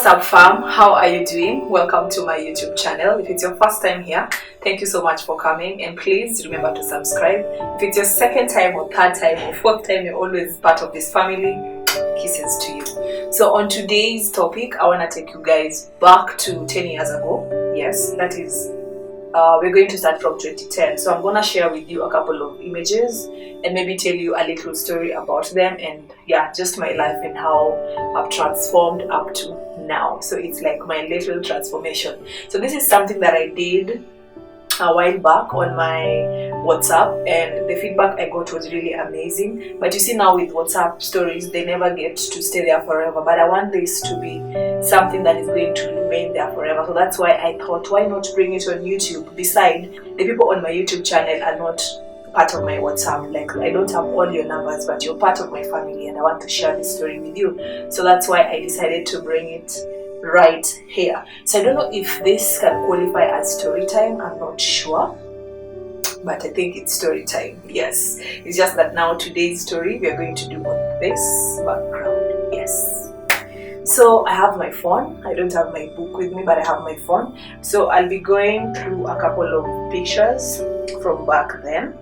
What's up, fam? How are you doing? Welcome to my YouTube channel. If it's your first time here, thank you so much for coming, and please remember to subscribe. If it's your second time or third time or fourth time, you're always part of this family. Kisses to you. So on today's topic, I want to take you guys back to 10 years ago. Yes, that is we're going to start from 2010. So I'm going to share with you a couple of images and maybe tell you a little story about them, and yeah, just my life and how I've transformed up to now. So it's like my little transformation. So this is something that I did a while back on my WhatsApp, and the feedback I got was really amazing. But you see, now with WhatsApp stories, they never get to stay there forever, but I want this to be something that is going to remain there forever. So that's why I thought, why not bring it on YouTube? Besides, the people on my YouTube channel are not part of my WhatsApp. Like, I don't have all your numbers, but you're part of my family, and I want to share this story with you. So that's why I decided to bring it right here. So I don't know if this can qualify as story time. I'm not sure, but I think it's story time. Yes, it's just that now today's story we are going to do on this background. Yes. So I have my phone. I don't have my book with me, but I have my phone. So I'll be going through a couple of pictures from back then.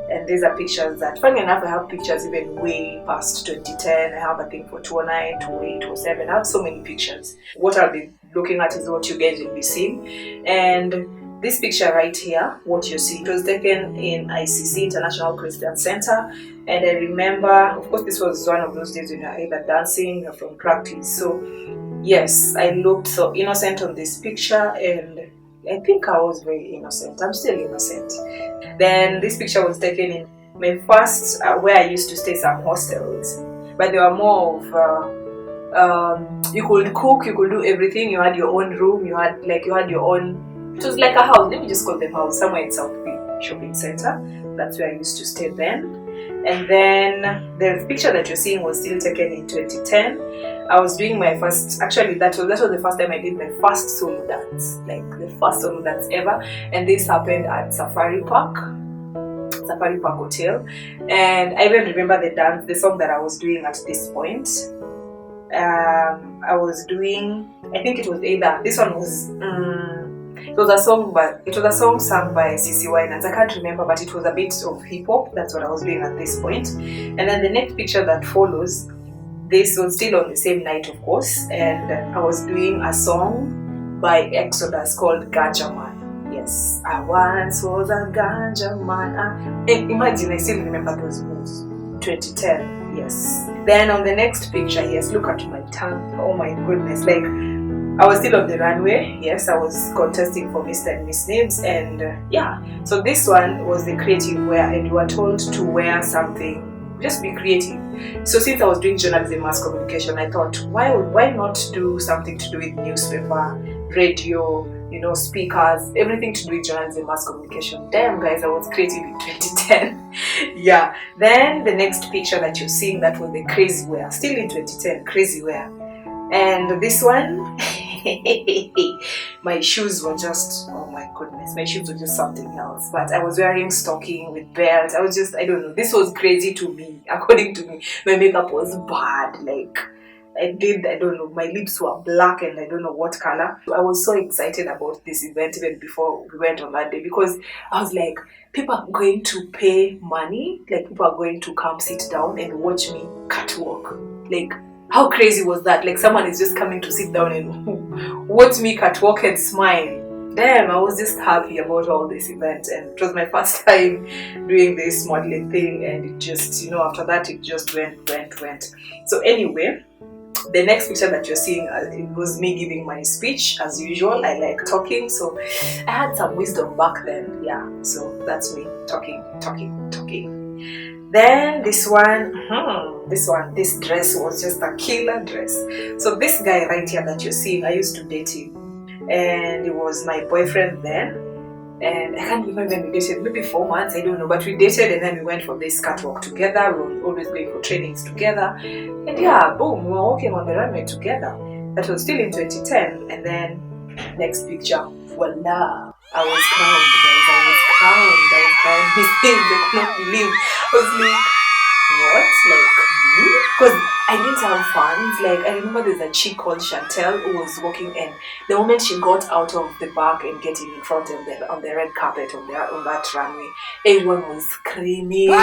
And these are pictures that, funny enough, I have pictures even way past 2010. I have, I think, for 2009, 2008, 2007. I have so many pictures. What I'll be looking at is what you guys will be seeing. And this picture right here, what you see, it was taken in ICC, International Christian Center. And I remember, of course, this was one of those days when you're either dancing or from practice. So yes, I looked so innocent on this picture, and I think I was very innocent. I'm still innocent. Then this picture was taken in my first, where I used to stay, some hostels. But they were more of, you could cook, you could do everything. You had your own room, you had your own, it was like a house. Let me just call them house, somewhere in South Bay Shopping Center. That's where I used to stay then. And then the picture that you're seeing was still taken in 2010. I was doing my first, actually that was the first time I did my first solo dance, like the first solo dance ever. And this happened at Safari Park Hotel. And I even remember the song that I was doing at this point. I was doing, I think it was either, this one was, it was a song sung by CC Winans. I can't remember, but it was a bit of hip hop. That's what I was doing at this point. And then the next picture that follows, this was still on the same night, of course, and I was doing a song by Exodus called Ganja Man. Yes, I once was a Ganja Man. And imagine, I still remember those moves. 2010, yes. Then on the next picture, yes, look at my tongue. Oh my goodness, like, I was still on the runway. Yes, I was contesting for Mr. and Miss Names, and yeah. So this one was the creative wear, and you were told to wear something, just be creative. So since I was doing journalism, mass communication, I thought, why not do something to do with newspaper, radio, speakers, everything to do with journalism, mass communication. Damn, guys, I was creative in 2010. Yeah. Then the next picture that you're seeing, that was the crazy wear, still in 2010, crazy wear. And this one, my shoes were just, oh my goodness, my shoes were just something else. But I was wearing stocking with belt. I was just, I don't know, this was crazy to me, according to me. My makeup was bad, like, I don't know, my lips were black and I don't know what color. I was so excited about this event even before we went on that day, because I was like, people are going to pay money, like people are going to come sit down and watch me catwalk. Like, how crazy was that? Like, someone is just coming to sit down and watch me catwalk and smile. Damn, I was just happy about all this event, and it was my first time doing this modeling thing, and it just, after that it just went. So anyway, the next picture that you're seeing, it was me giving my speech as usual. I like talking, so I had some wisdom back then. Yeah, so that's me talking. Then this one, this dress was just a killer dress. So this guy right here that you're seeing, I used to date him, and he was my boyfriend then. And I can't remember when we dated, maybe 4 months, I don't know, but we dated, and then we went for this catwalk together. We were always going for trainings together, and yeah, boom, we were walking on the runway together. That was still in 2010. And then next picture, voila, I was crowned, guys. I was crowned. These things, they could not believe. I was like, what? Like, because I didn't have fans. Like, I remember there's a chick called Chantel who was walking, and the moment she got out of the back and getting in front of them on the red carpet on that runway, everyone was screaming. Like,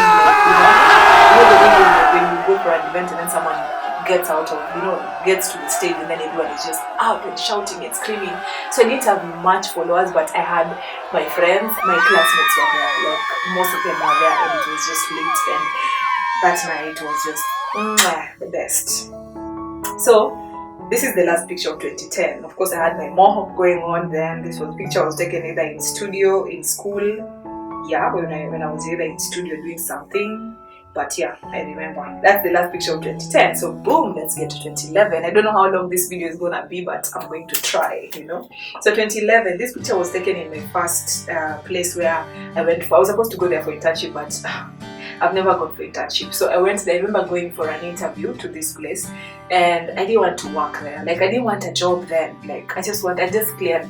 the way when you go for an event and then someone gets to the stage and then everyone is just out and shouting and screaming. So I didn't have much followers, but I had my friends, my classmates were there. Like, most of them were there, and it was just lit, and that night was just the best. So this is the last picture of 2010. Of course, I had my mohawk going on then. This was picture I was taken either in studio, in school. Yeah, when I was either in studio doing something. But yeah, I remember. That's the last picture of 2010. So boom, let's get to 2011. I don't know how long this video is gonna be, but I'm going to try, So 2011, this picture was taken in my first place where I went for. I was supposed to go there for internship, but I've never gone for internship. So I went there. I remember going for an interview to this place, and I didn't want to work there. Like, I didn't want a job then. Like, I just cleared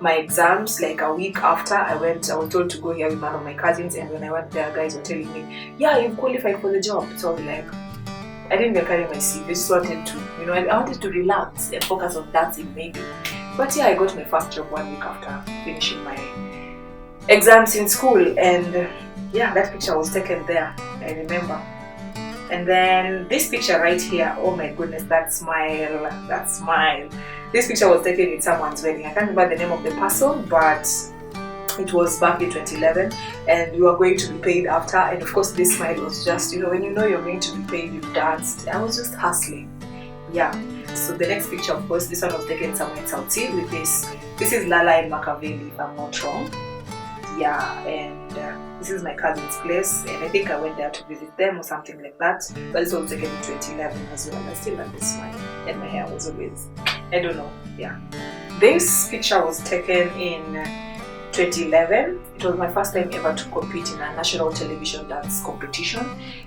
my exams. Like, a week after I was told to go here with one of my cousins, and when I went there, guys were telling me, yeah, you've qualified for the job. So I was like, I didn't even carry my CV. I just wanted to, I wanted to relax and focus on dancing maybe. But yeah, I got my first job 1 week after finishing my exams in school, and yeah, that picture was taken there, I remember. And then this picture right here, oh my goodness, that smile. This picture was taken in someone's wedding. I can't remember the name of the person, but it was back in 2011, and you are going to be paid after. And of course, this smile was just, when you're going to be paid, you've danced. I was just hustling. Yeah. So the next picture, of course, this one was taken somewhere in South Sea with this. This is Lala and Machiavelli, if I'm not wrong. Yeah, and this is my cousin's place, and I think I went there to visit them or something like that. But this was taken in 2011 as well. I still had this smile, and my hair was always, I don't know. Yeah, this picture was taken in 2011. It was my first time ever to compete in a national television dance competition,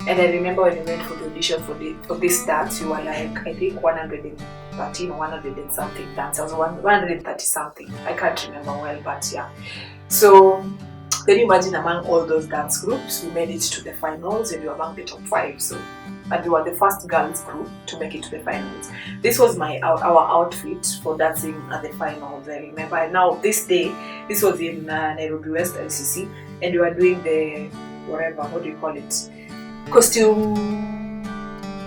and I remember when we went for the audition for this dance, we were like, I think 113 or 100 and something dance. I was 130 something. I can't remember well, but yeah. So can you imagine, among all those dance groups, we made it to the finals, and we were among the top 5. So, and we were the first girls group to make it to the finals. This was our outfit for dancing at the finals, I remember. And now this day, this was in Nairobi West LCC, and we were doing the what do you call it? Costume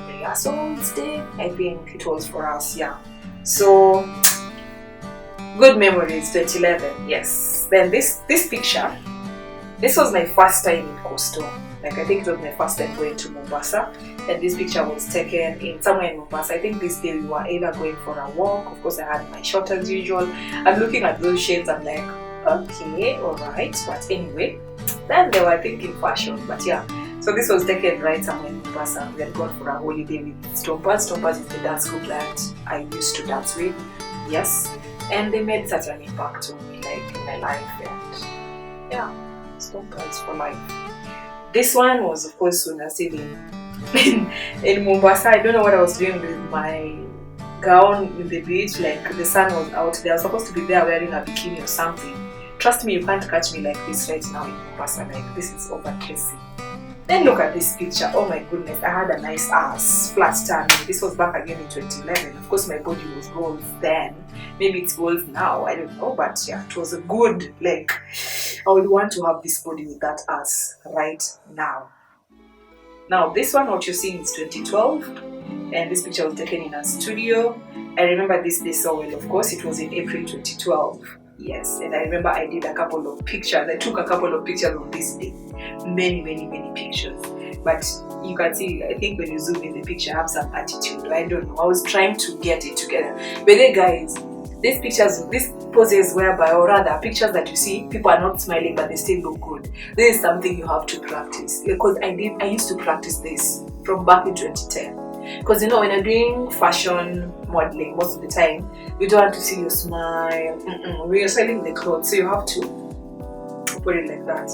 rehearsals day, I think it was for us, yeah. So good memories, 2011, yes. Then this picture, this was my first time in coastal. Like, I think it was my first time going to Mombasa, and this picture was taken in somewhere in Mombasa. I think this day we were either going for a walk. Of course, I had my short as usual. I'm looking at those shades, I'm like, okay, alright. But anyway, then they were thinking fashion, but yeah. So this was taken right somewhere in Mombasa. We had gone for a holiday with Stompers. Stompers is the dance group that I used to dance with, yes. And they made such an impact on me, like, in my life, and yeah, Stompers for life. This one was, of course, when I was still in Mombasa. I don't know what I was doing with my gown in the beach. Like, the sun was out there. I was supposed to be there wearing a bikini or something. Trust me, you can't catch me like this right now in Mombasa. Like, this is over-dressing. Then look at this picture. Oh my goodness, I had a nice ass, flat tummy. This was back again in 2011. Of course, my body was goals then. Maybe it's goals now, I don't know. But yeah, it was a good, like, I would want to have this body with that ass right now. Now, this one, what you're seeing is 2012. And this picture was taken in a studio. I remember this day so well, of course. It was in April 2012. Yes, and I remember I did a couple of pictures. I took a couple of pictures on this day. Many pictures. But you can see, I think when you zoom in the picture, I have some attitude. I don't know. I was trying to get it together. But then, guys, these pictures, these poses whereby, or rather, pictures that you see, people are not smiling, but they still look good. This is something you have to practice. Because I used to practice this from back in 2010. Because when you're doing fashion modeling, most of the time, you don't want to see your smile. When you're selling the clothes, so you have to put it like that.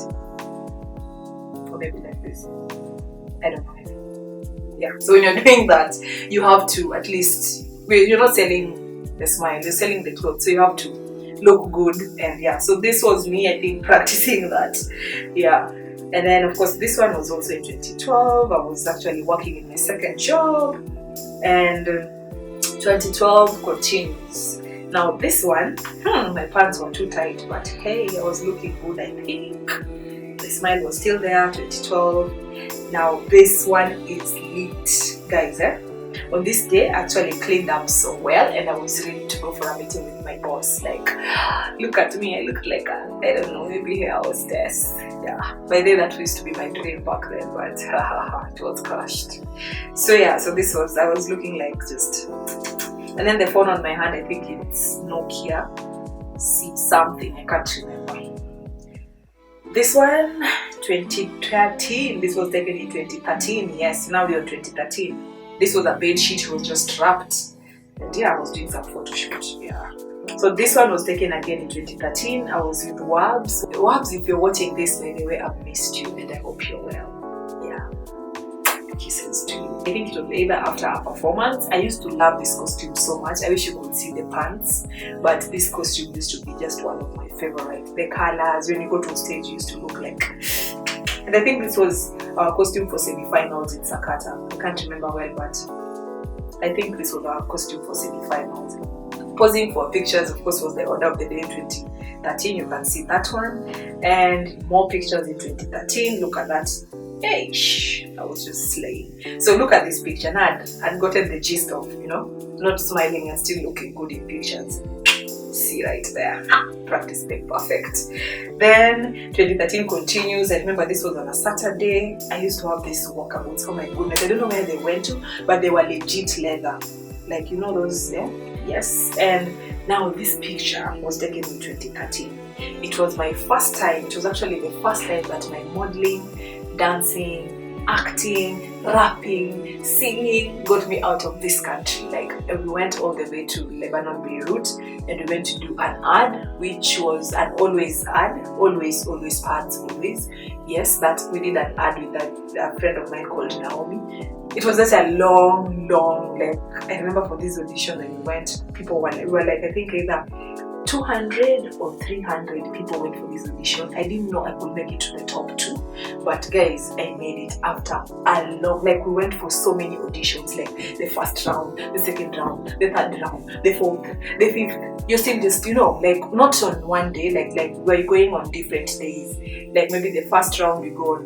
Or maybe like this. I don't know. Yeah, so when you're doing that, you have to at least, you're not selling the smile, you're selling the clothes, so you have to look good. And yeah, so this was me, I think, practicing that. Yeah. And then of course this one was also in 2012. I was actually working in my second job, and 2012 continues. Now this one, my pants were too tight, but hey, I was looking good, I think. The smile was still there, 2012. Now this one is lit, guys. On this day, I actually cleaned up so well, and I was ready to go for a meeting with my boss. Like, look at me, I looked like I don't know, maybe hair hostess. Yeah, by then that used to be my dream back then, but it was crushed. So yeah, so this was, I was looking like just, and then the phone on my hand, I think it's Nokia C something, I can't remember. This one, 2013, this was taken in 2013, yes, now we're on 2013. This was a bed sheet, it was just wrapped. And yeah, I was doing some photo shoot, yeah. So this one was taken again in 2013. I was with Wabs. Wabs, if you're watching this, by the way, I've missed you and I hope you're well. Yeah. Kisses to you. I think it was either after our performance. I used to love this costume so much. I wish you could see the pants. But this costume used to be just one of my favorite. The colors, when you go to stage, used to look like. And I think this was our costume for semi-finals in Sakata. I can't remember well, but I think this was our costume for semi-finals. Posing for pictures, of course, was the order of the day in 2013. You can see that one. And more pictures in 2013. Look at that. Hey, I was just slaying. So look at this picture. Now I'd gotten the gist of, not smiling and still looking good in pictures. See right there, practice make perfect. Then 2013 continues. I remember this was on a Saturday. I used to have these walkabouts. Oh my goodness, I don't know where they went to, but they were legit leather, like those, yeah? Yes. And now this picture was taken in 2013. It was my first time. It was actually the first time that my modeling, dancing, acting, rapping, singing got me out of this country. Like, we went all the way to Lebanon, Beirut, and we went to do an ad, which was an always ad, always pads, always. Yes, that we did an ad with a friend of mine called Naomi. It was just a long, like, I remember for this audition that we went, people were like, I think either 200 or 300 people went for this audition. I didn't know I could make it to the top 2, but guys, I made it after a long, like, we went for so many auditions, like the first round, the second round, the third round, the fourth, the fifth. You're still just, like, not on one day, like we're going on different days. Like maybe the first round we go on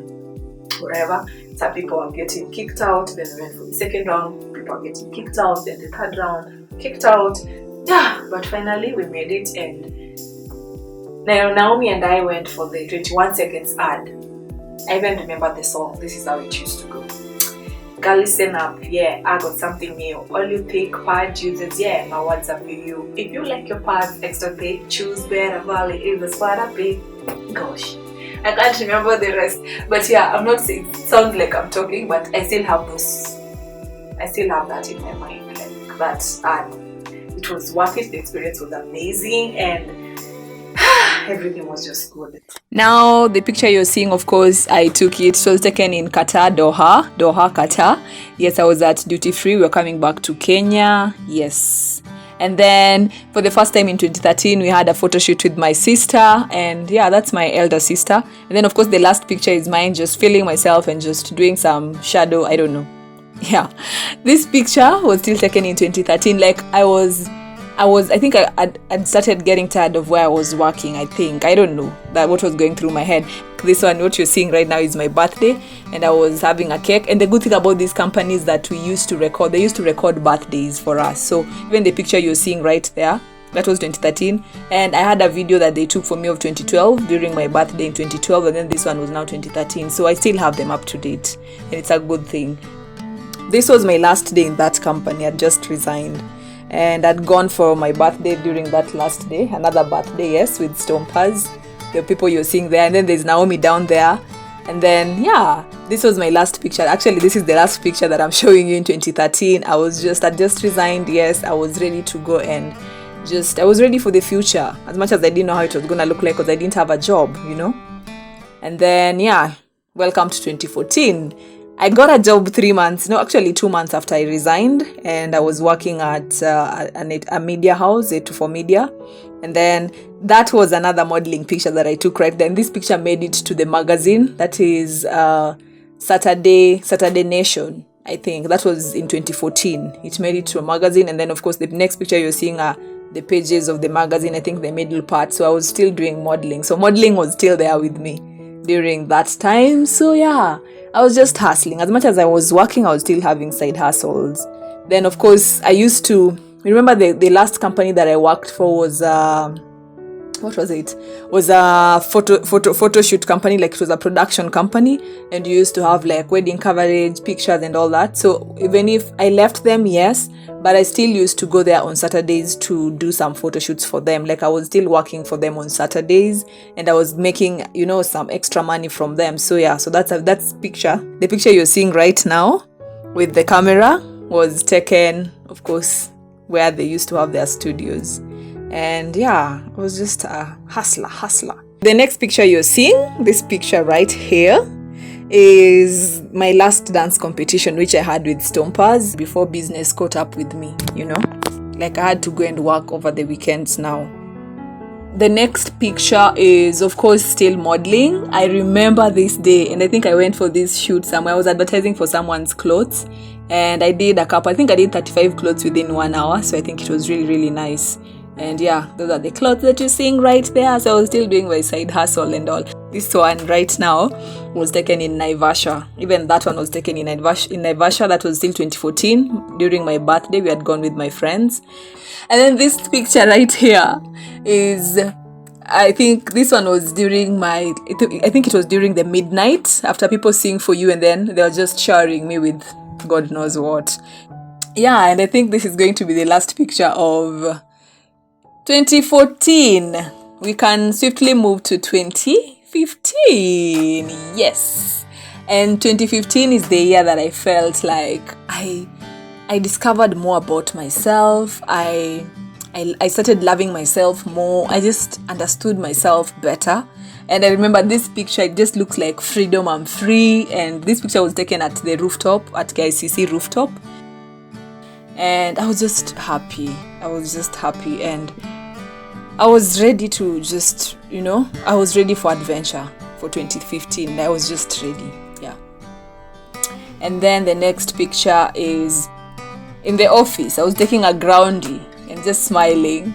wherever, some people are getting kicked out, then we went for the second round, people are getting kicked out, then the third round, kicked out. Yeah, but finally we made it, and now Naomi and I went for the 21 seconds ad. I even remember the song. This is how it used to go. Girl, listen up, yeah, I got something new. All you pick pad users, yeah, my words are for you. If you like your pads extra pay, choose Better Valley is the spot I pay. Gosh, I can't remember the rest, but yeah, I'm not saying it sounds like I'm talking, but I still have that in my mind, like that ad. It was worth it. The experience was amazing, and everything was just good. Now, the picture you're seeing, of course, I took it. It was taken in Qatar, Doha, Qatar. Yes, I was at duty free. We were coming back to Kenya. Yes. And then for the first time in 2013, we had a photo shoot with my sister. And yeah, that's my elder sister. And then, of course, the last picture is mine, just filming myself and just doing some shadow. I don't know. Yeah, this picture was still taken in 2013. Like, I think I'd started getting tired of where I was working. I don't know that what was going through my head. This one, what you're seeing right now, is my birthday, and I was having a cake. And the good thing about these companies that they used to record birthdays for us. So even the picture you're seeing right there, that was 2013, and I had a video that they took for me of 2012 during my birthday in 2012, and then this one was now 2013. So I still have them up to date, and it's a good thing. This was my last day in that company. I'd just resigned, and I'd gone for my birthday during that last day. Another birthday, yes, with Stompers, the people you're seeing there. And then there's Naomi down there. And then, yeah, this was my last picture. Actually, this is the last picture that I'm showing you in 2013. I just resigned. Yes, I was ready to go, and I was ready for the future, as much as I didn't know how it was going to look like, because I didn't have a job, And then, yeah, welcome to 2014. I got a job 3 months, no, actually 2 months after I resigned, and I was working at a media house, A24 Media, and then that was another modeling picture that I took right then. This picture made it to the magazine, that is Saturday Nation, I think. That was in 2014. It made it to a magazine, and then of course the next picture you're seeing are the pages of the magazine, I think the middle part. So I was still doing modeling. So modeling was still there with me during that time. So yeah, I was just hustling. As much as I was working, I was still having side hustles. Then of course I used to remember the last company that I worked for was what was it? Was a photo shoot company, like it was a production company, and you used to have like wedding coverage, pictures and all that. So even if I left them, yes, but I still used to go there on Saturdays to do some photo shoots for them. Like I was still working for them on Saturdays, and I was making, you know, some extra money from them. So yeah, so that's picture. The picture you're seeing right now with the camera was taken, of course, where they used to have their studios. And yeah, I was just a hustler. The next picture you're seeing, this picture right here, is my last dance competition, which I had with Stompers before business caught up with me, you know. Like I had to go and work over the weekends now. The next picture is, of course, still modeling. I remember this day, and I think I went for this shoot somewhere. I was advertising for someone's clothes, and I did a couple. I think I did 35 clothes within 1 hour, so I think it was really, really nice. And yeah, those are the clothes that you're seeing right there. So I was still doing my side hustle and all. This one right now was taken in Naivasha. Even that one was taken in Naivasha. That was still 2014. During my birthday, we had gone with my friends. And then this picture right here is, I think this one was during I think it was during the midnight, after people sing for you, and then they were just showering me with God knows what. Yeah, and I think this is going to be the last picture of 2014. We can swiftly move to 2015. Yes. And 2015 is the year that I felt like I discovered more about myself. I started loving myself more. I just understood myself better. And I remember this picture, it just looks like freedom. I'm free. And this picture was taken at the rooftop, at KICC rooftop. And I was just happy. And I was ready to just, you know, I was ready for adventure for 2015. I was just ready. Yeah. And then the next picture is in the office. I was taking a groundie and just smiling.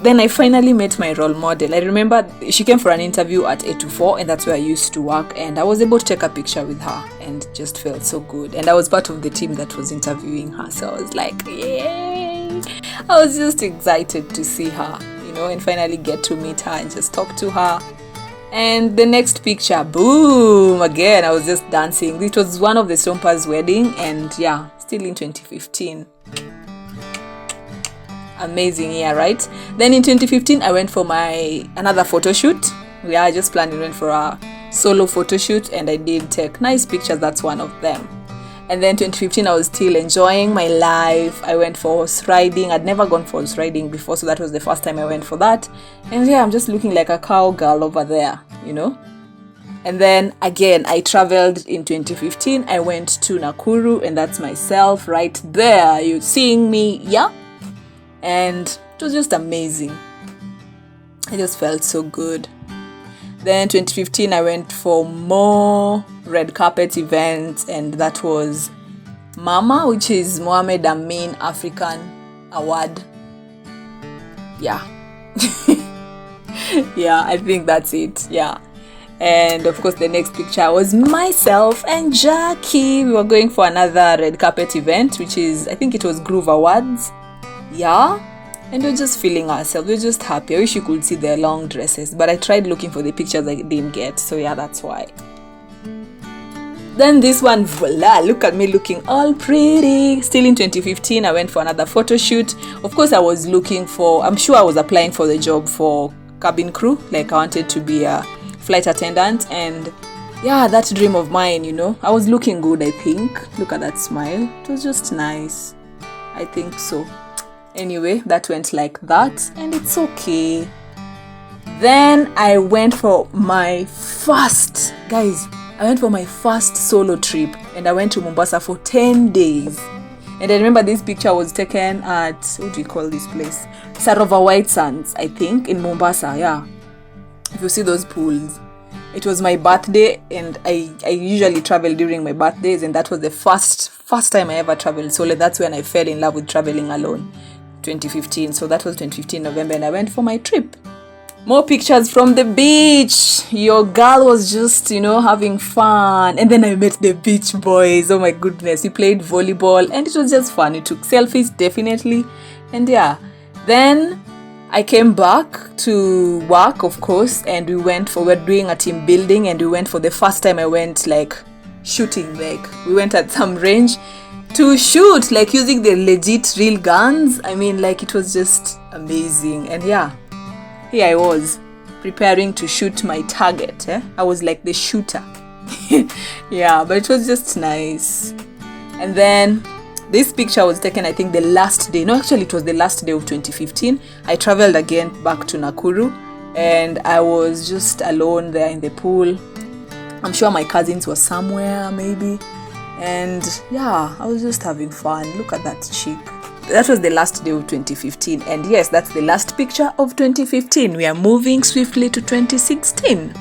Then I finally met my role model. I remember she came for an interview at A24, and that's where I used to work, and I was able to take a picture with her and just felt so good. And I was part of the team that was interviewing her, so I was like, yay! I was just excited to see her, you know, and finally get to meet her and just talk to her. And the next picture, boom, again, I was just dancing. It was one of the Stompers' wedding, and yeah, still in 2015. Amazing year, right? Then in 2015 I went for another photo shoot. I just went for a solo photo shoot, and I did take nice pictures. That's one of them. And then 2015 I was still enjoying my life. I went for horse riding. I'd never gone for horse riding before, so that was the first time I went for that. And yeah, I'm just looking like a cowgirl over there, you know. And then again, I traveled in 2015. I went to Nakuru, and that's myself right there. You're seeing me, yeah? And it was just amazing. I just felt so good. Then 2015 I went for more red carpet events, and that was MAMA, which is Mohammed Amin African Award. Yeah. Yeah, I think that's it. Yeah. And of course the next picture was myself and Jackie. We were going for another red carpet event, which is, I think it was Groove Awards. Yeah, and we're just feeling ourselves. We're just happy. I wish you could see their long dresses, but I tried looking for the pictures I didn't get, so yeah, that's why. Then this one, voila, look at me looking all pretty. Still in 2015 I went for another photo shoot. Of course I was looking for, I'm sure I was applying for the job for cabin crew, like I wanted to be a flight attendant, and yeah, that dream of mine, you know, I was looking good. I think, look at that smile, it was just nice. I think so. Anyway, that went like that, and it's okay. Then I went for my first, guys, I went for my first solo trip, and I went to Mombasa for 10 days. And I remember this picture was taken at, what do you call this place? Sarova White Sands, I think, in Mombasa, yeah. If you see those pools. It was my birthday, and I usually travel during my birthdays, and that was the first time I ever traveled solo. That's when I fell in love with traveling alone, 2015. So that was 2015 November, and I went for my trip. More pictures from the beach. Your girl was just, having fun. And then I met the beach boys. Oh my goodness. We played volleyball and it was just fun. We took selfies, definitely. And yeah. Then I came back to work, of course. And we were doing a team building. And we went for the first time I went shooting. We went at some range to shoot, using the legit real guns. I mean, it was just amazing. And yeah. Here I was preparing to shoot my target. I was like the shooter. Yeah, but it was just nice. And then this picture was taken, I think, the last day. No, actually, it was the last day of 2015. I traveled again back to Nakuru, and I was just alone there in the pool. I'm sure my cousins were somewhere, maybe. And yeah, I was just having fun. Look at that chick. That was the last day of 2015, and yes, that's the last picture of 2015. We are moving swiftly to 2016.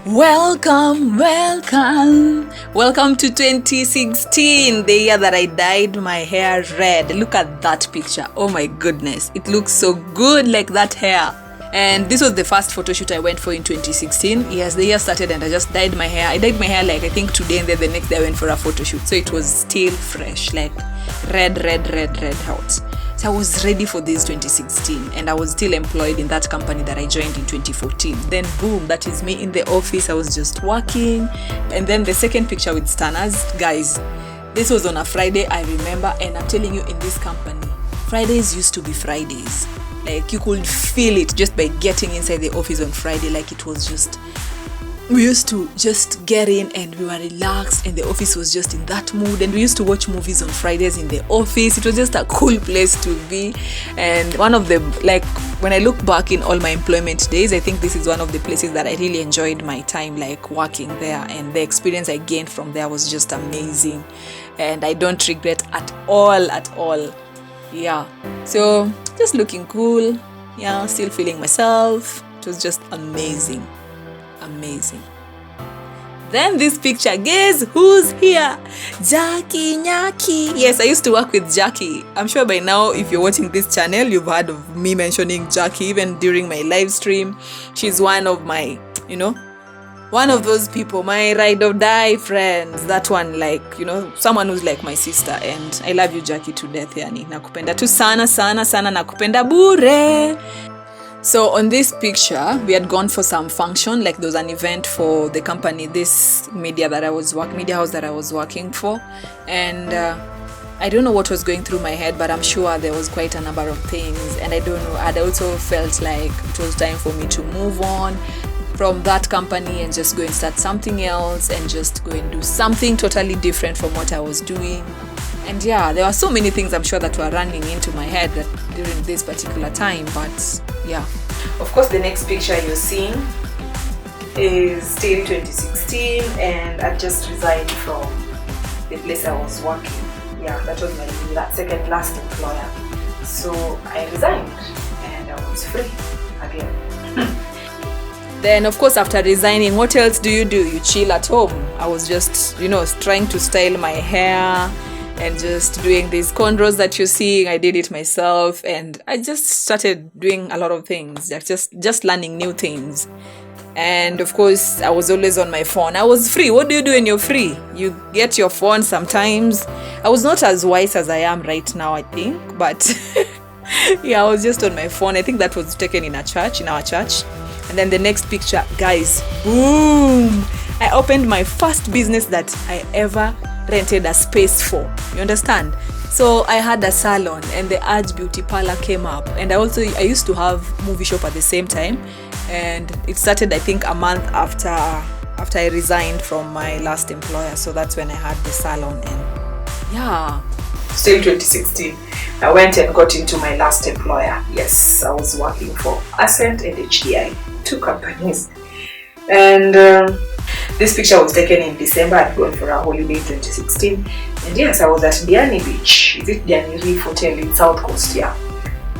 Welcome to 2016, the year that I dyed my hair red. Look at that picture. Oh my goodness, it looks so good, like that hair. And this was the first photo shoot I went for in 2016. Yes, the year started and I just dyed my hair. I dyed my hair I think today, and then the next day I went for a photo shoot. So it was still fresh, red hot. So I was ready for this 2016, and I was still employed in that company that I joined in 2014. Then boom, that is me in the office. I was just working. And then the second picture with Stanners, guys, this was on a Friday, I remember, and I'm telling you, in this company, Fridays used to be Fridays. You could feel it just by getting inside the office on Friday. It was just, we used to just get in and we were relaxed, and the office was just in that mood. And we used to watch movies on Fridays in the office. It was just a cool place to be. And one of the, when I look back in all my employment days, I think this is one of the places that I really enjoyed my time, working there. And the experience I gained from there was just amazing. And I don't regret at all. Yeah, so just looking cool, yeah, still feeling myself. It was just amazing. Then this picture, guess who's here? Jackie Nyaki. Yes, I used to work with Jackie. I'm sure by now, if you're watching this channel, you've heard of me mentioning Jackie even during my live stream. She's one of my, one of those people, my ride or die friends. That one, someone who's like my sister. And I love you, Jackie, to death. Yani, nakupenda tu sana, nakupenda bure. So on this picture, we had gone for some function, there was an event for the company, this media house that I was working for. And I don't know what was going through my head, but I'm sure there was quite a number of things. And I don't know, I'd also felt like it was time for me to move on from that company and just go and start something else and just go and do something totally different from what I was doing. And yeah, there were so many things I'm sure that were running into my head during this particular time, but yeah. Of course, the next picture you're seeing is still 2016, and I just resigned from the place I was working. Yeah, that was my second last employer. So I resigned and I was free again. Then, of course, after resigning, what else do? You chill at home. I was just, trying to style my hair and just doing these cornrows that you're seeing. I did it myself, and I just started doing a lot of things, just learning new things. And of course, I was always on my phone. I was free. What do you do when you're free? You get your phone sometimes. I was not as wise as I am right now, I think, but yeah, I was just on my phone. I think that was taken in our church. And then the next picture, guys, boom! I opened my first business that I ever rented a space for. You understand? So I had a salon, and the Urge Beauty Parlor came up. And I used to have movie shop at the same time. And it started, I think, a month after I resigned from my last employer. So that's when I had the salon. And yeah. Still 2016. I went and got into my last employer. Yes, I was working for Ascent and HDI, two companies. And This picture was taken in December. I'd gone for a holiday in 2016. And yes, I was at Diani Beach. Is it Diani Reef Hotel in South Coast? Yeah.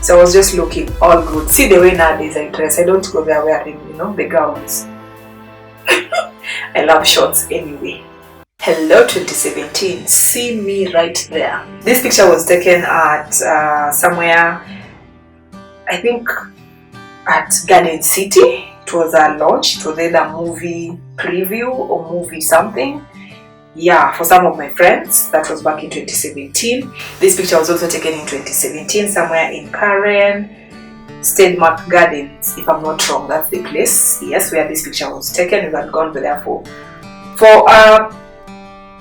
So I was just looking all good. See the way nowadays I dress. I don't go there wearing, the gowns. I love shorts anyway. Hello 2017. See me right there. This picture was taken at somewhere, I think at Garden City. It was a launch. It was either movie preview or movie something. Yeah, for some of my friends. That was back in 2017. This picture was also taken in 2017 somewhere in Karen, Stedmark Gardens, if I'm not wrong. That's the place. Yes, where this picture was taken. We had gone there for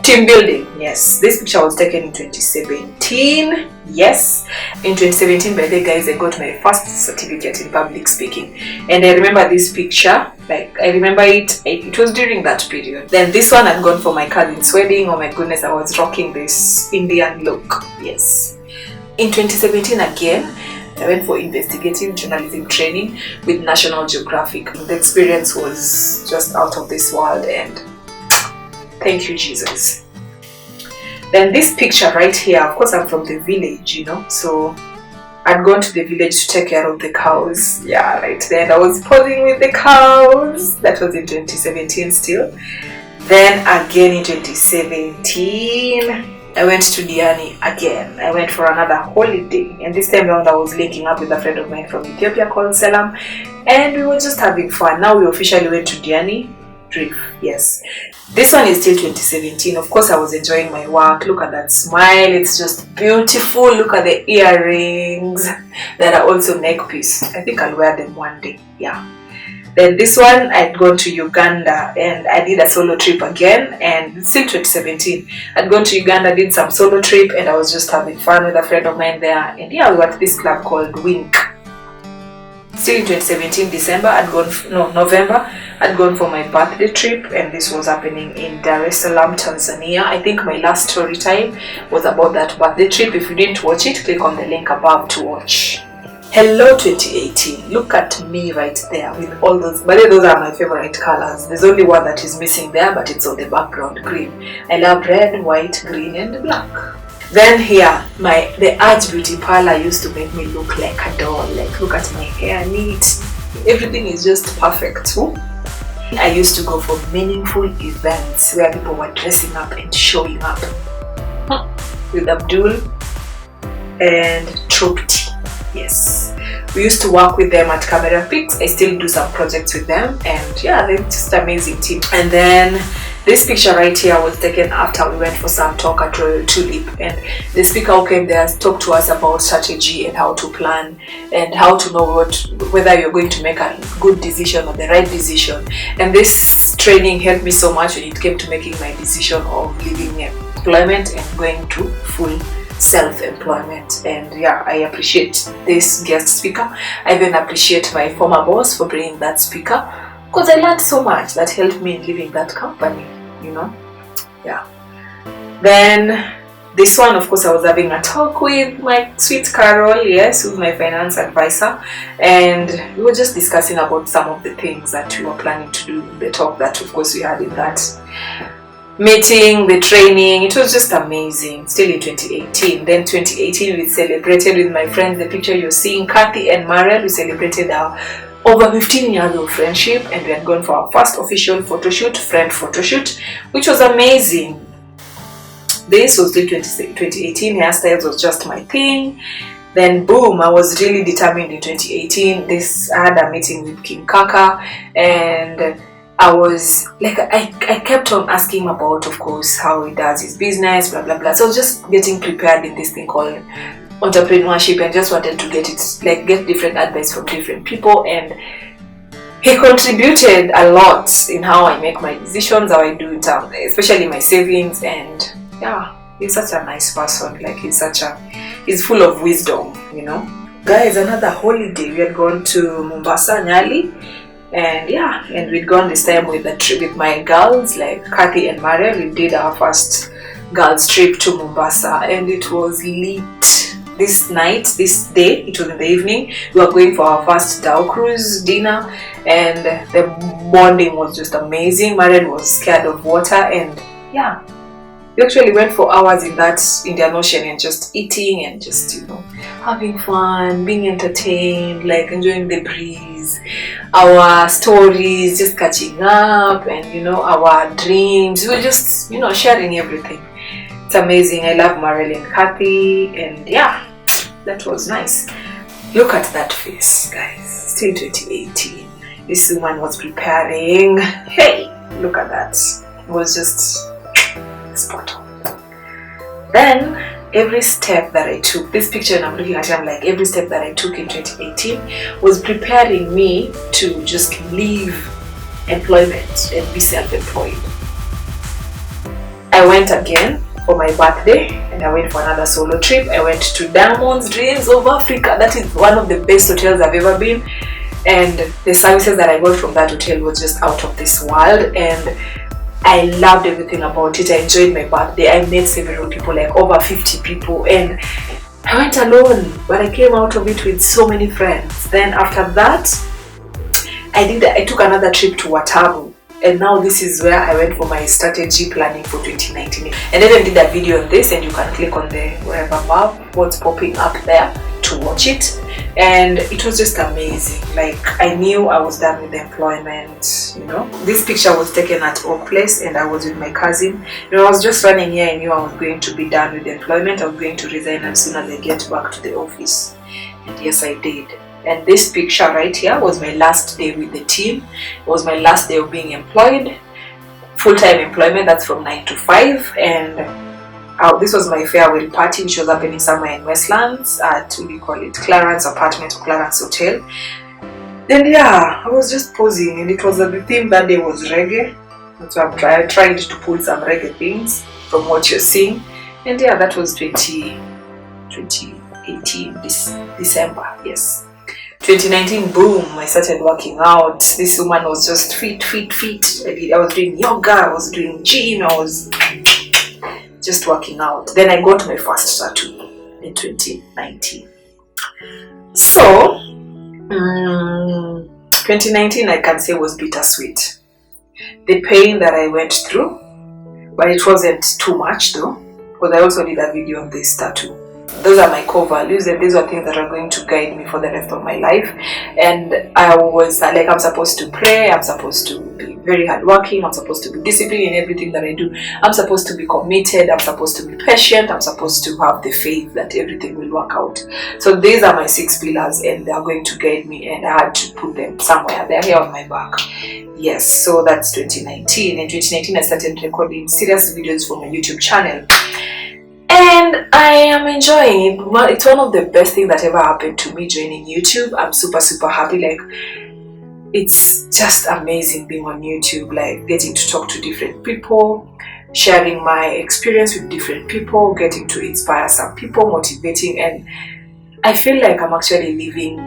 team building. Yes, this picture was taken in 2017. Yes, in 2017, by the way, guys, I got my first certificate in public speaking, and I remember this picture. Like, I remember it was during that period. Then this one I'd gone for my cousin's wedding. Oh my goodness, I was rocking this Indian look. Yes. In 2017 again, I went for investigative journalism training with National Geographic. The experience was just out of this world, and thank you, Jesus. Then this picture right here, of course I'm from the village, so I'd gone to the village to take care of the cows. Yeah, right there. I was posing with the cows. That was in 2017 still. Then again in 2017, I went to Diani again. I went for another holiday. And this time around I was linking up with a friend of mine from Ethiopia called Selam. And we were just having fun. Now we officially went to Diani Reef. Yes. This one is still 2017. Of course, I was enjoying my work. Look at that smile. It's just beautiful. Look at the earrings that are also neck piece. I think I'll wear them one day. Yeah. Then this one, I'd gone to Uganda and I did a solo trip again. And it's still 2017. I'd gone to Uganda, did some solo trip, and I was just having fun with a friend of mine there. And yeah, we were at this club called Wink. Still in 2017 December, November, I'd gone for my birthday trip, and this was happening in Dar es Salaam, Tanzania. I think my last story time was about that birthday trip. If you didn't watch it, click on the link above to watch. Hello 2018. Look at me right there with all those, but those are my favorite colors. There's only one that is missing there, but it's on the background green. I love red, white, green, and black. Then here, the Urge Beauty Parlor used to make me look like a doll. Like, look at my hair, neat. Everything is just perfect. I used to go for meaningful events where people were dressing up and showing up. With Abdul and Trupti. Yes. We used to work with them at Camera Picks. I still do some projects with them, and yeah, they're just an amazing team. And then this picture right here was taken after we went for some talk at Royal Tulip, and the speaker who came there talked to us about strategy and how to plan and how to know whether you're going to make a good decision or the right decision. And this training helped me so much when it came to making my decision of leaving employment and going to full self-employment. And yeah, I appreciate this guest speaker. I even appreciate my former boss for bringing that speaker, because I learned so much that helped me in leaving that company, yeah. Then this one, of course, I was having a talk with my sweet Carol, yes, who's my finance advisor, and we were just discussing about some of the things that we were planning to do, the talk that of course we had in that meeting, the training. It was just amazing. Still in 2018. Then 2018 we celebrated with my friends. The picture you're seeing, Kathy and Mariel, we celebrated our over 15 years of friendship, and we had gone for our first official friend photo shoot, which was amazing. This was still 2018. Hairstyles was just my thing. Then boom, I was really determined in 2018. I had a meeting with King Kaka, and I was like, I kept on asking him about, of course, how he does his business, blah blah blah. So I was just getting prepared in this thing called entrepreneurship, and just wanted to get different advice from different people. And he contributed a lot in how I make my decisions, how I do it, especially my savings. And yeah, he's such a nice person. Like, he's full of wisdom, Guys, another holiday. We had gone to Mombasa, Nyali. And yeah, and we'd gone this time with my girls, like Kathy and Mariel. We did our first girls trip to Mombasa, and it was lit. this day, it was in the evening, we were going for our first Dow cruise dinner, and the bonding was just amazing. Marian was scared of water, and yeah, we actually went for hours in that Indian Ocean and just eating and just, you know, having fun, being entertained, like enjoying the breeze, our stories, just catching up, and, you know, our dreams. We were just, you know, sharing everything. It's amazing. I love Maril and Kathy, and yeah, that was nice. Look at that face, guys. Still 2018. This woman was preparing. Hey, look at that. It was just spot on. Then every step that I took, this picture and I'm looking at it, I'm like, every step that I took in 2018 was preparing me to just leave employment and be self-employed. I went again for my birthday, and I went for another solo trip. I went to Diamond's Dreams of Africa. That is one of the best hotels I've ever been, and the services that I got from that hotel was just out of this world, and I loved everything about it. I enjoyed my birthday. I met several people, like over 50 people, and I went alone, but I came out of it with so many friends. Then after that, I took another trip to Watamu, and now this is where I went for my strategy planning for 2019. And I even did a video on this, and you can click on the wherever map, what's popping up there, to watch it. And it was just amazing. Like, I knew I was done with the employment, you know. This picture was taken at Oak Place, and I was with my cousin. You know, I was just running here. I knew I was going to be done with the employment. I was going to resign as soon as I get back to the office. And yes, I did. And this picture right here was my last day with the team. It was my last day of being employed, full-time employment. That's from 9 to 5. And this was my farewell party, which was happening somewhere in Westlands at, what do you call it, Clarence Apartment or Clarence Hotel. Then yeah, I was just posing, and it was the theme that day was reggae. That's why I tried to pull some reggae things from what you're seeing. And yeah, that was 2018, December, yes. 2019, boom, I started working out. This woman was just fit. I was doing yoga, I was doing gym, I was just working out. Then I got my first tattoo in 2019. So 2019, I can say, was bittersweet. The pain that I went through, but it wasn't too much though, because I also did a video on this tattoo. Those are my core values, and these are things that are going to guide me for the rest of my life. And I was like, I'm supposed to pray, I'm supposed to be very hardworking, I'm supposed to be disciplined in everything that I do, I'm supposed to be committed, I'm supposed to be patient, I'm supposed to have the faith that everything will work out. So these are my 6 pillars, and they are going to guide me, and I had to put them somewhere. They're here on my back. Yes, so that's 2019. In 2019, I started recording serious videos for my YouTube channel. And I am enjoying it. It's one of the best things that ever happened to me joining YouTube. I'm super happy. Like, it's just amazing being on YouTube, like getting to talk to different people, sharing my experience with different people, getting to inspire some people, motivating, and I feel like I'm actually living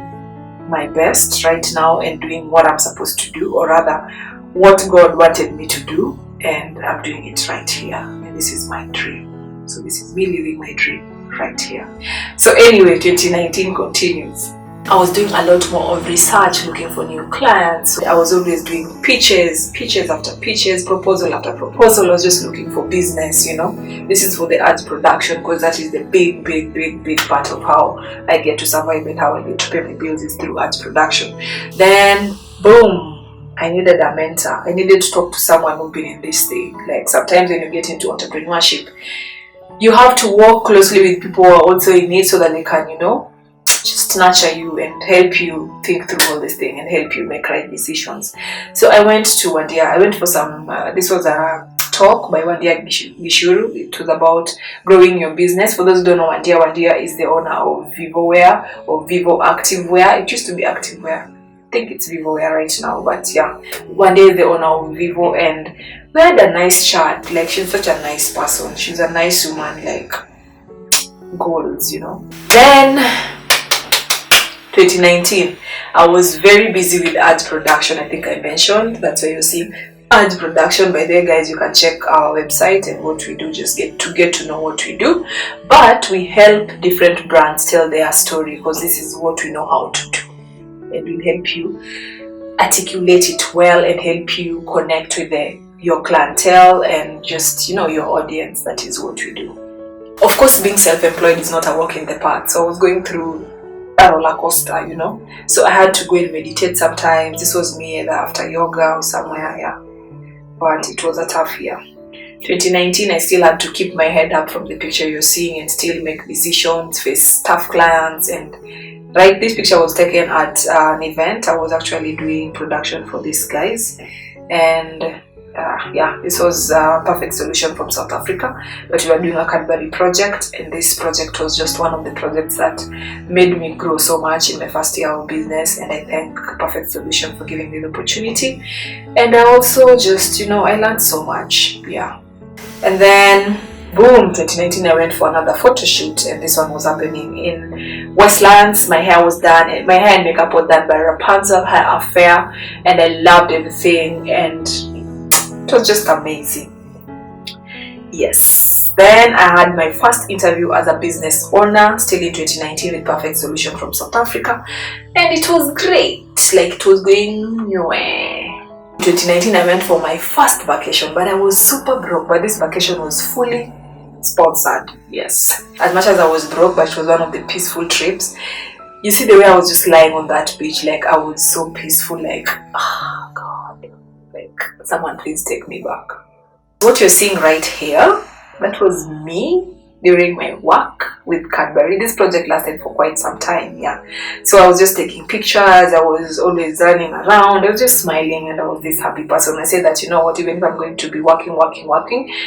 my best right now and doing what I'm supposed to do, or rather what God wanted me to do, and I'm doing it right here. And this is my dream. So this is me living my dream right here. So anyway, 2019 continues. I was doing a lot more of research, looking for new clients. I was always doing pitches after pitches, proposal after proposal. I was just looking for business, you know. This is for the ads production, because that is the big part of how I get to survive and how I get to pay my bills, is through ads production. Then, boom, I needed a mentor. I needed to talk to someone who's been in this thing. Like, sometimes when you get into entrepreneurship, you have to work closely with people who are also in it, so that they can, you know, just nurture you and help you think through all this thing and help you make right decisions. So I went to Wandia. I went for some, this was a talk by Wandia Gishuru. It was about growing your business. For those who don't know, Wandia is the owner of VivoWear, or Vivo Activewear. It used to be Activewear. I think it's VivoWear right now, but yeah, Wandia is the owner of Vivo, and we had a nice chat. Like, she's such a nice person. She's a nice woman, like, goals, you know. Then 2019, I was very busy with ads production. I think I mentioned, that's why you see Ad production. By there, guys, you can check our website and what we do, just get to know what we do. But we help different brands tell their story, because this is what we know how to do, and we'll help you articulate it well and help you connect with your clientele and just, your audience. That is what we do. Of course, being self-employed is not a walk in the park, so I was going through a roller coaster, so I had to go and meditate sometimes. This was me either after yoga or somewhere, yeah. But it was a tough year. 2019, I still had to keep my head up from the picture you're seeing and still make decisions, face tough clients. And right, this picture was taken at an event. I was actually doing production for these guys, and this was a Perfect Solution from South Africa, but we were doing a Cadbury project, and this project was just one of the projects that made me grow so much in my first year of business, and I thank Perfect Solution for giving me the opportunity. And I also just, I learned so much, And then boom, 2019 I went for another photo shoot, and this one was happening in Westlands. My hair was done, and my hair and makeup was done by Rapunzel Hair Affair, and I loved everything, and it was just amazing. Yes. Then I had my first interview as a business owner, still in 2019, with Perfect Solution from South Africa, and it was great. Like, it was going nowhere. 2019 I went for my first vacation, but I was super broke, but this vacation was fully sponsored. Yes, as much as I was broke, but it was one of the peaceful trips. You see the way I was just lying on that beach, like I was so peaceful, like, oh God, like, someone please take me back. What you're seeing right here, that was me during my work with Cadbury. This project lasted for quite some time, so I was just taking pictures, I was always running around, I was just smiling, and I was this happy person. I said that, even if I'm going to be working,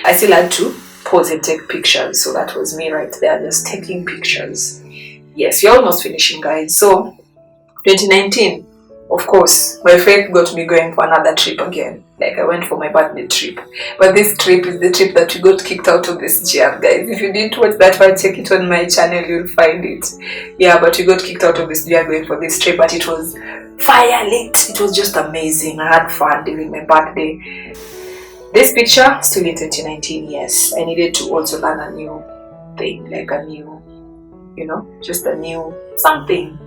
I still had to pose and take pictures. So that was me right there, just taking pictures. Yes, we're almost finishing, guys. So 2019, of course, my faith got me going for another trip again. Like, I went for my birthday trip, but this trip is the trip that we got kicked out of this gym, guys. If you didn't watch that one, check it on my channel, you'll find it. But we got kicked out of this gym going for this trip, but it was fire lit. It was just amazing. I had fun during my birthday. This picture, still in 2019, yes. I needed to also learn a new thing, like a new, just a new something.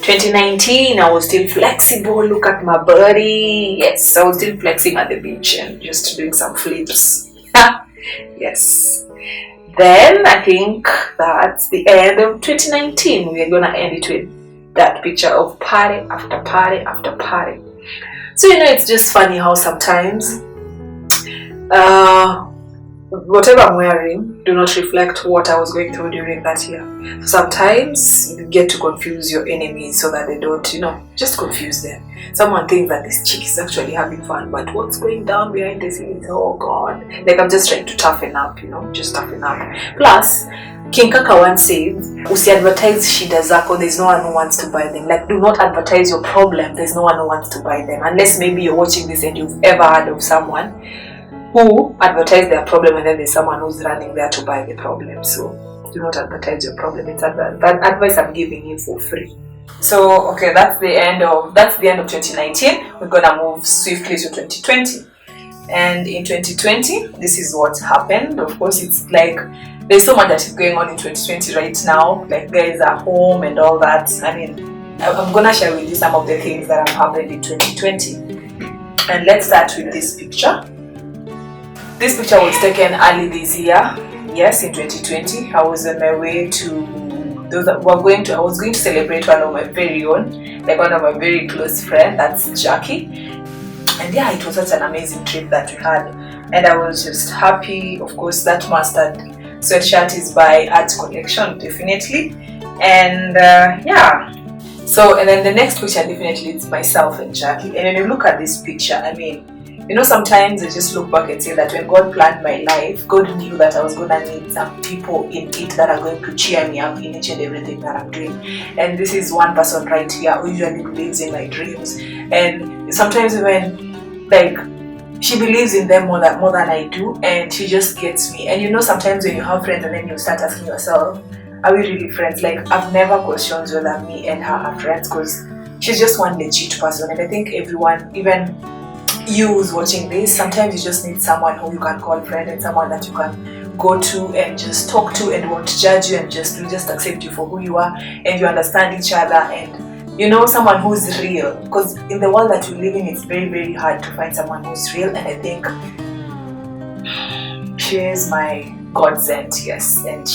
2019, I was still flexible. Look at my body. Yes, I was still flexing at the beach and just doing some flips. Yes. Then I think that's the end of 2019. We're gonna end it with that picture of party after party after party. So it's just funny how sometimes whatever I'm wearing do not reflect what I was going through during that year. Sometimes you get to confuse your enemies so that they don't, just confuse them. Someone thinks that this chick is actually having fun, but what's going down behind the scenes? Oh God. Like, I'm just trying to toughen up, just toughen up. Plus, King Kaka once said, usi advertise shida zako, there's no one who wants to buy them. Like, do not advertise your problem, there's no one who wants to buy them. Unless maybe you're watching this and you've ever heard of someone who advertise their problem and then there's someone who's running there to buy the problem. So do not advertise your problem. It's that advice I'm giving you for free. So okay, that's the end of 2019. We're gonna move swiftly to 2020. And in 2020, this is what happened. Of course, it's like there's so much that is going on in 2020 right now. Like, guys are home and all that. I mean, I'm gonna share with you some of the things that have happened in 2020. And let's start with this picture. This picture was taken early this year. Yes, in 2020. I was on my way to I was going to celebrate one of my very own, like one of my very close friends, that's Jackie. And it was such an amazing trip that we had. And I was just happy. Of course, that mustard sweatshirt is by Art Collection, definitely. And so, and then the next picture definitely is myself and Jackie. And when you look at this picture, I mean, sometimes I just look back and say that when God planned my life, God knew that I was going to need some people in it that are going to cheer me up in each and everything that I'm doing. And this is one person right here who usually believes in my dreams. And sometimes when, like, she believes in them more than I do, and she just gets me. And sometimes when you have friends and then you start asking yourself, are we really friends? Like, I've never questioned whether me and her are friends, because she's just one legit person. And I think everyone, even you who's watching this, sometimes you just need someone who you can call friend and someone that you can go to and just talk to and won't judge you and just will just accept you for who you are, and you understand each other, and you know, someone who's real. Because in the world that we live in, it's very, very hard to find someone who's real, and I think she is my godsend, yes, and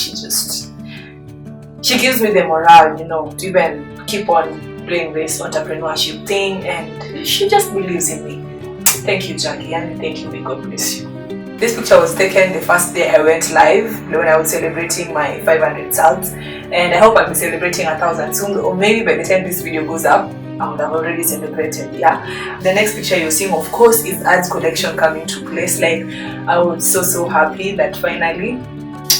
she gives me the morale, you know, to even keep on doing this entrepreneurship thing, and she just believes in me. Thank you, Jackie, and thank you, may God bless you. This picture was taken the first day I went live, when I was celebrating my 500 subs, and I hope I'll be celebrating 1,000 soon, or maybe by the time this video goes up, I would have already celebrated. Yeah. The next picture you're seeing, of course, is ads collection coming to place. Like, I was so happy that finally,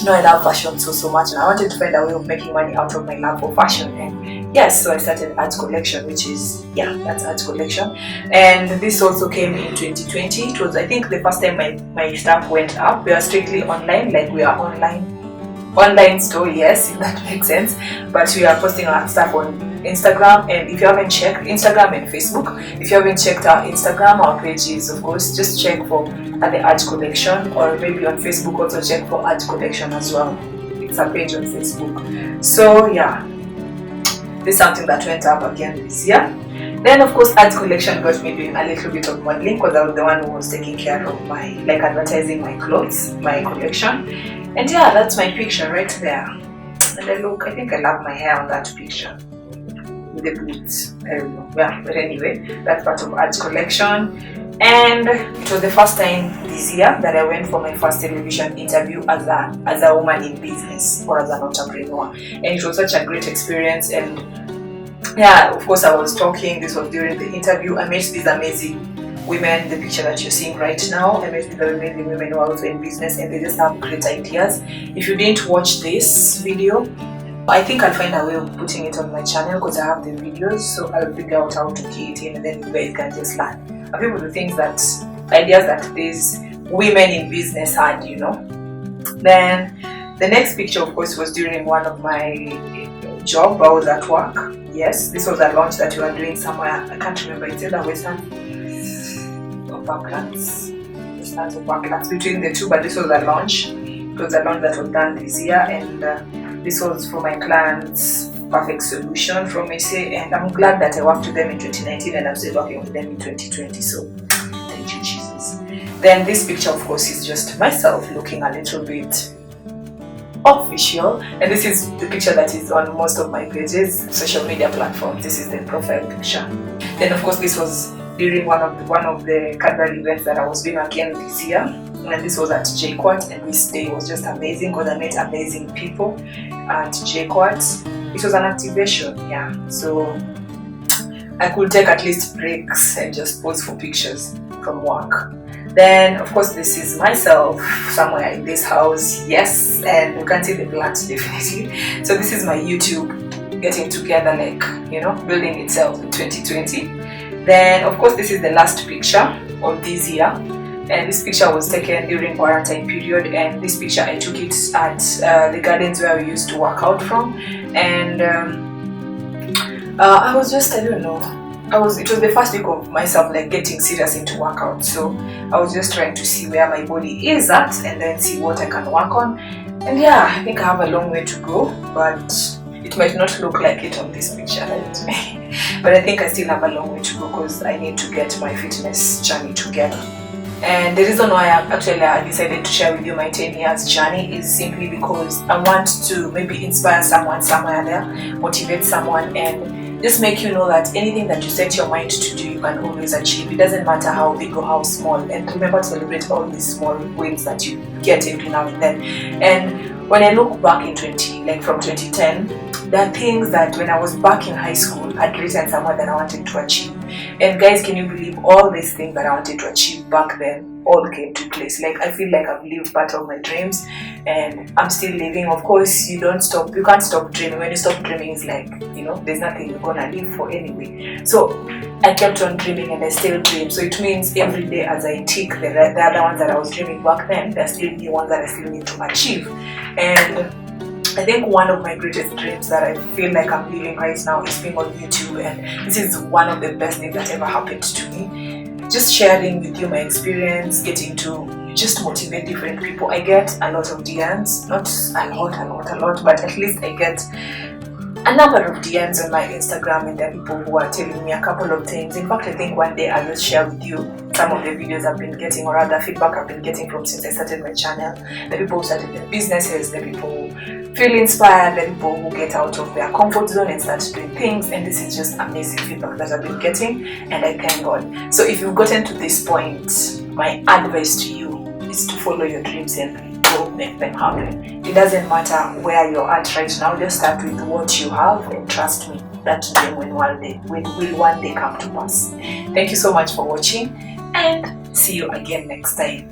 I love fashion so much, and I wanted to find a way of making money out of my love for fashion. And yes, so I started ads collection, which is, yeah, that's ads collection. And this also came in 2020. It was, I think, the first time my stuff went up. We are strictly online, like we are online store, yes, if that makes sense, but we are posting our stuff on Instagram. And if you haven't checked Instagram and Facebook, if you haven't checked our Instagram, our pages, of course, just check for the ads collection, or maybe on Facebook also check for ads collection as well. It's a page on Facebook. So yeah, this is something that went up again this year. Then of course ads collection got me doing a little bit of modeling, because I was the one who was taking care of my, like, advertising my clothes, my collection. And yeah, that's my picture right there. And I think I love my hair on that picture with the boots. I don't know. Yeah, but anyway, that's part of ads collection. And it was the first time this year that I went for my first television interview as a woman in business, or as an entrepreneur. And it was such a great experience. And yeah, of course I was talking, this was during the interview. I met these amazing women, the picture that you're seeing right now. I met these amazing women who are also in business, and they just have great ideas. If you didn't watch this video, I think I'll find a way of putting it on my channel, because I have the videos, so I'll figure out how to key it in, and then you guys can just learn a few of the things, that ideas that these women in business had, you know. Then the next picture, of course, was during one of my job. I was at work. Yes, this was a launch that we were doing somewhere. I can't remember. It's either Western or Parklands. Western or Parklands, between the two. But this was a launch. It was a launch that was done this year, and this was for my clients' Perfect Solution from SA. And I'm glad that I worked with them in 2019, and I'm still working with them in 2020. So thank you, Jesus. Then this picture, of course, is just myself looking a little bit official, and this is the picture that is on most of my pages, social media platforms. This is the profile picture. Then of course this was during one of the Cadbury events that I was doing again this year, and this was at JQuat, and this day was just amazing because I met amazing people at JQuat. It was an activation, yeah, so I could take at least breaks and just pose for pictures from work. Then of course this is myself somewhere in this house, yes, and you can see the plants definitely. So this is my YouTube getting together, like, you know, building itself in 2020. Then of course this is the last picture of this year, and this picture was taken during quarantine period, and this picture I took it at the gardens where we used to work out from. And I was just, I don't know, it was the first week of myself like getting serious into workout, so I was just trying to see where my body is at and then see what I can work on. And yeah, I think I have a long way to go, but it might not look like it on this picture, right? But I think I still have a long way to go because I need to get my fitness journey together. And the reason why I decided to share with you my 10 years journey is simply because I want to maybe inspire someone somewhere there, motivate someone, and just make you know that anything that you set your mind to do, you can always achieve. It doesn't matter how big or how small. And remember to celebrate all these small wins that you get every now and then. And when I look back in from 2010, there are things that when I was back in high school, I'd written somewhere that I wanted to achieve. And guys, can you believe all these things that I wanted to achieve back then all came to place? Like, I feel like I've lived part of my dreams and I'm still living. Of course, you can't stop dreaming. When you stop dreaming, it's like, you know, there's nothing you're gonna live for anyway. So I kept on dreaming and I still dream. So it means every day as I tick the other ones that I was dreaming back then, there's still new ones that I still need to achieve. And I think one of my greatest dreams that I feel like I'm living right now is being on YouTube, and this is one of the best things that ever happened to me. just sharing with you my experience, getting to just motivate different people. I get a lot of DMs, not a lot, but at least I get a number of DMs on my Instagram, and there are people who are telling me a couple of things. In fact, I think one day I'll just share with you some of the videos I've been getting, or rather feedback I've been getting from since I started my channel. The people who started their businesses, the people who feel inspired, the people who get out of their comfort zone and start doing things, and this is just amazing feedback that I've been getting, and I thank God. So if you've gotten to this point, my advice to you is to follow your dreams and go make them happen. It doesn't matter where you're at right now, just start with what you have, and trust me, that dream will one day come to pass. Thank you so much for watching, and see you again next time.